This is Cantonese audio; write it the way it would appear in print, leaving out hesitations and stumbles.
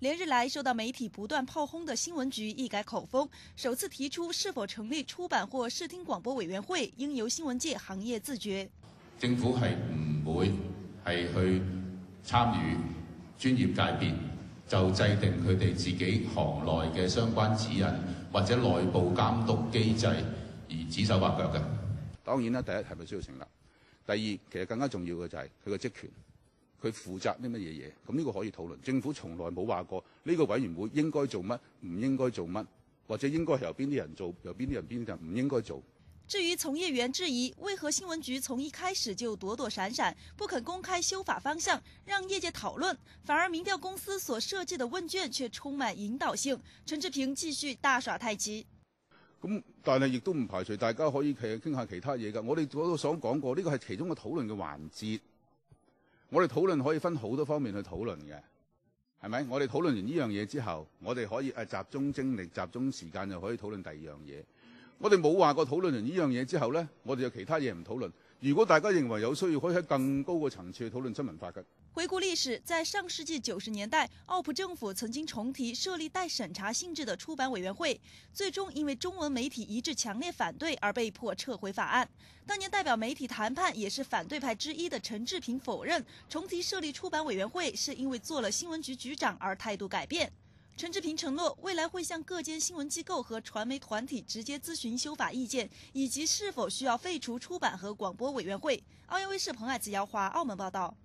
连日来受到媒體不斷炮轟的新聞局一改口風，首次提出是否成立出版或視聽廣播委員會，應由新聞界行業自決。政府係唔會係去參與專業界別就制定佢哋自己行內嘅相關指引或者內部監督機制而指手畫腳嘅。當然啦，第一係咪需要成立？第二，其實更加重要嘅就係佢個職權。佢負責啲乜嘢嘢？咁呢個可以討論。政府從來冇話過呢個委員會應該做乜，唔應該做乜，或者應該係由邊啲人做，由邊啲人唔應該做。至於從業員質疑，為何新聞局從一開始就躲躲閃閃，不肯公開修法方向，讓業界討論，反而民調公司所設計的問卷卻充滿引導性。陳志平繼續大耍太極。咁但係亦都唔排除大家可以傾下其他嘢㗎。我哋都想講過，呢個係其中嘅討論嘅環節。我哋討論可以分好多方面去討論嘅，係咪？我哋討論完呢樣嘢之後，我哋可以集中精力、集中時間，就可以討論第二樣嘢。我哋冇話過討論完呢樣嘢之後呢，我哋有其他嘢唔討論。如果大家認為有需要，可以喺更高嘅層次去討論新聞法嘅。回顧歷史，在上世紀90年代，澳普政府曾經重提設立帶審查性質的出版委員會，最終因為中文媒體一致強烈反對而被迫撤回法案。當年代表媒體談判也是反對派之一的陳志平否認重提設立出版委員會是因為做了新聞局局長而態度改變。陳志平承諾未來會向各間新聞機構和傳媒團體直接諮詢修法意見，以及是否需要廢除出版和廣播委員會。澳央衛視彭愛子、姚華澳門報道。